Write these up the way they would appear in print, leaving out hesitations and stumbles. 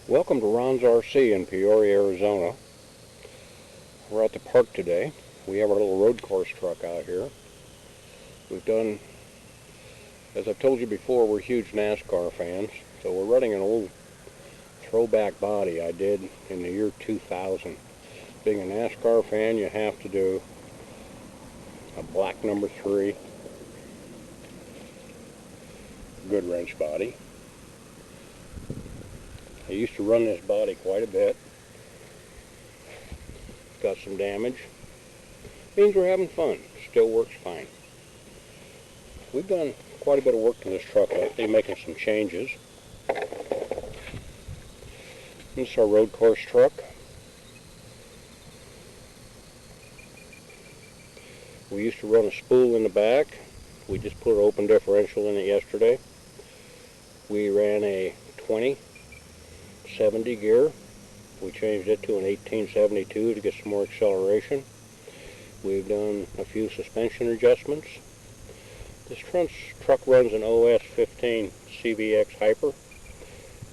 Welcome to Ron's RC in Peoria, Arizona. We're at the park today. We have our little road course truck out here. We've done, as I've told you before, we're huge NASCAR fans, so we're running an old throwback body I did in the year 2000. Being a NASCAR fan, you have to do a black number 3 good wrench body. I used to run this body quite a bit. Got some damage. Means we're having fun. Still works fine. We've done quite a bit of work to this truck lately, making some changes. This is our road course truck. We used to run a spool in the back. We just put an open differential in it yesterday. We ran a 2070 gear. We changed it to an 1872 to get some more acceleration. We've done a few suspension adjustments. This truck runs an OS 15 CVX Hyper.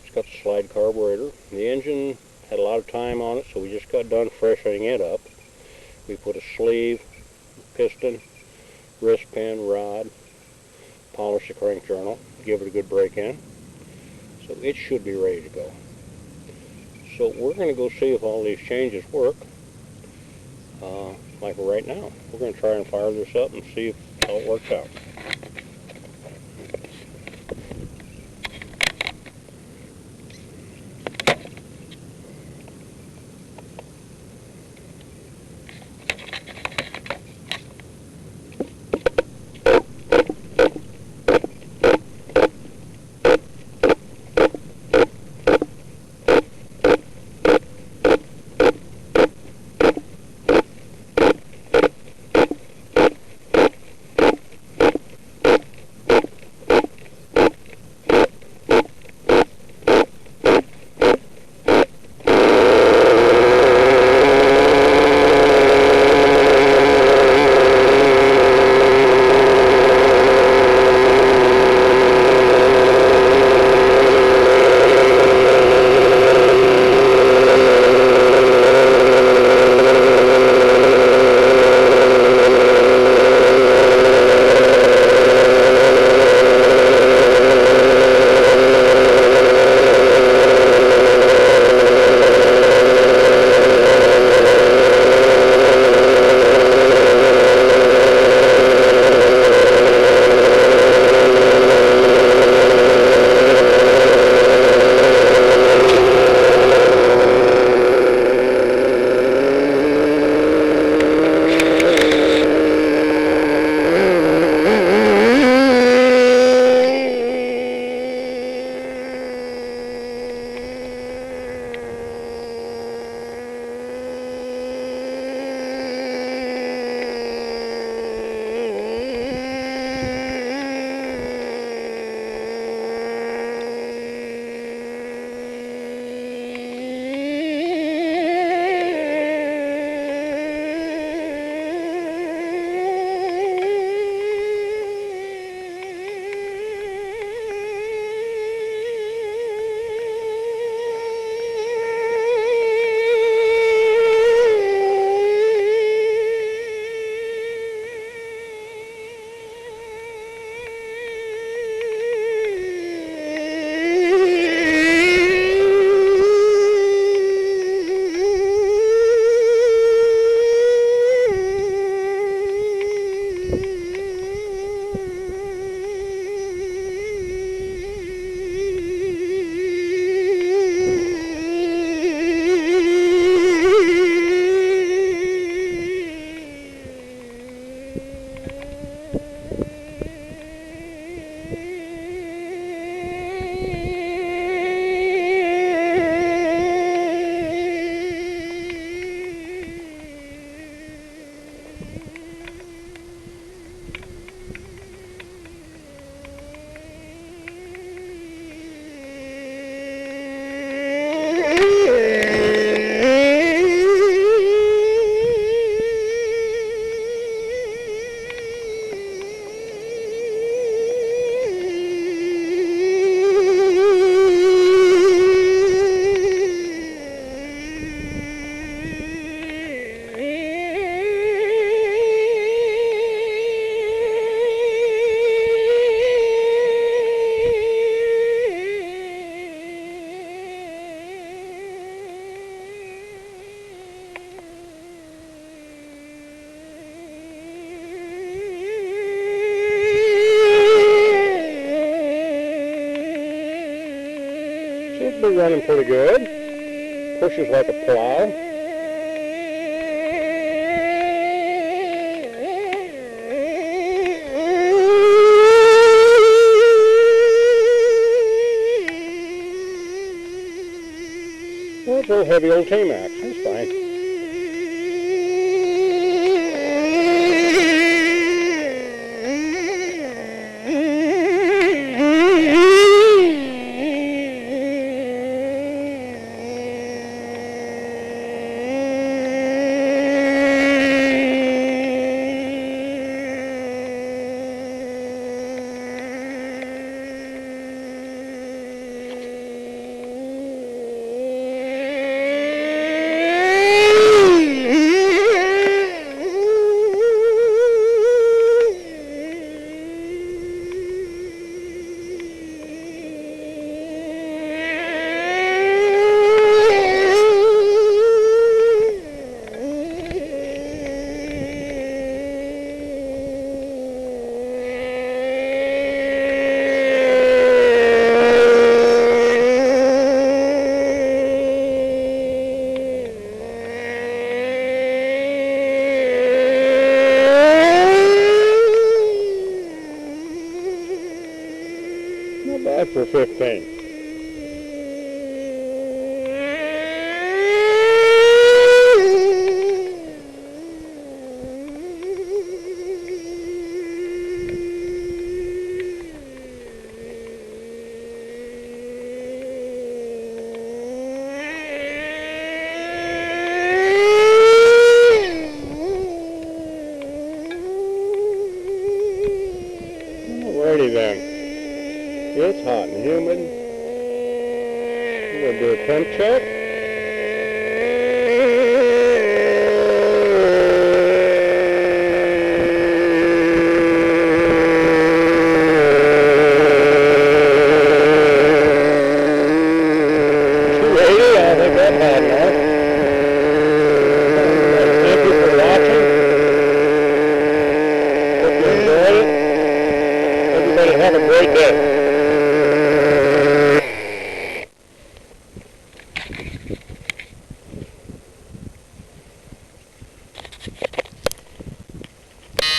It's got the slide carburetor. The engine had a lot of time on it, so we just got done freshening it up. We put a sleeve, piston, wrist pin, rod, polished the crank journal, give it a good break-in. So it should be ready to go. So we're going to go see if all these changes work. Like right now. We're going to try and fire this up and see how it works out. are running pretty good. Pushes like a plow. Well, it's a little heavy old T-Maxx. That's fine. Not bad for 15. Alrighty then. It's hot and humid. I'm going to do a temp check.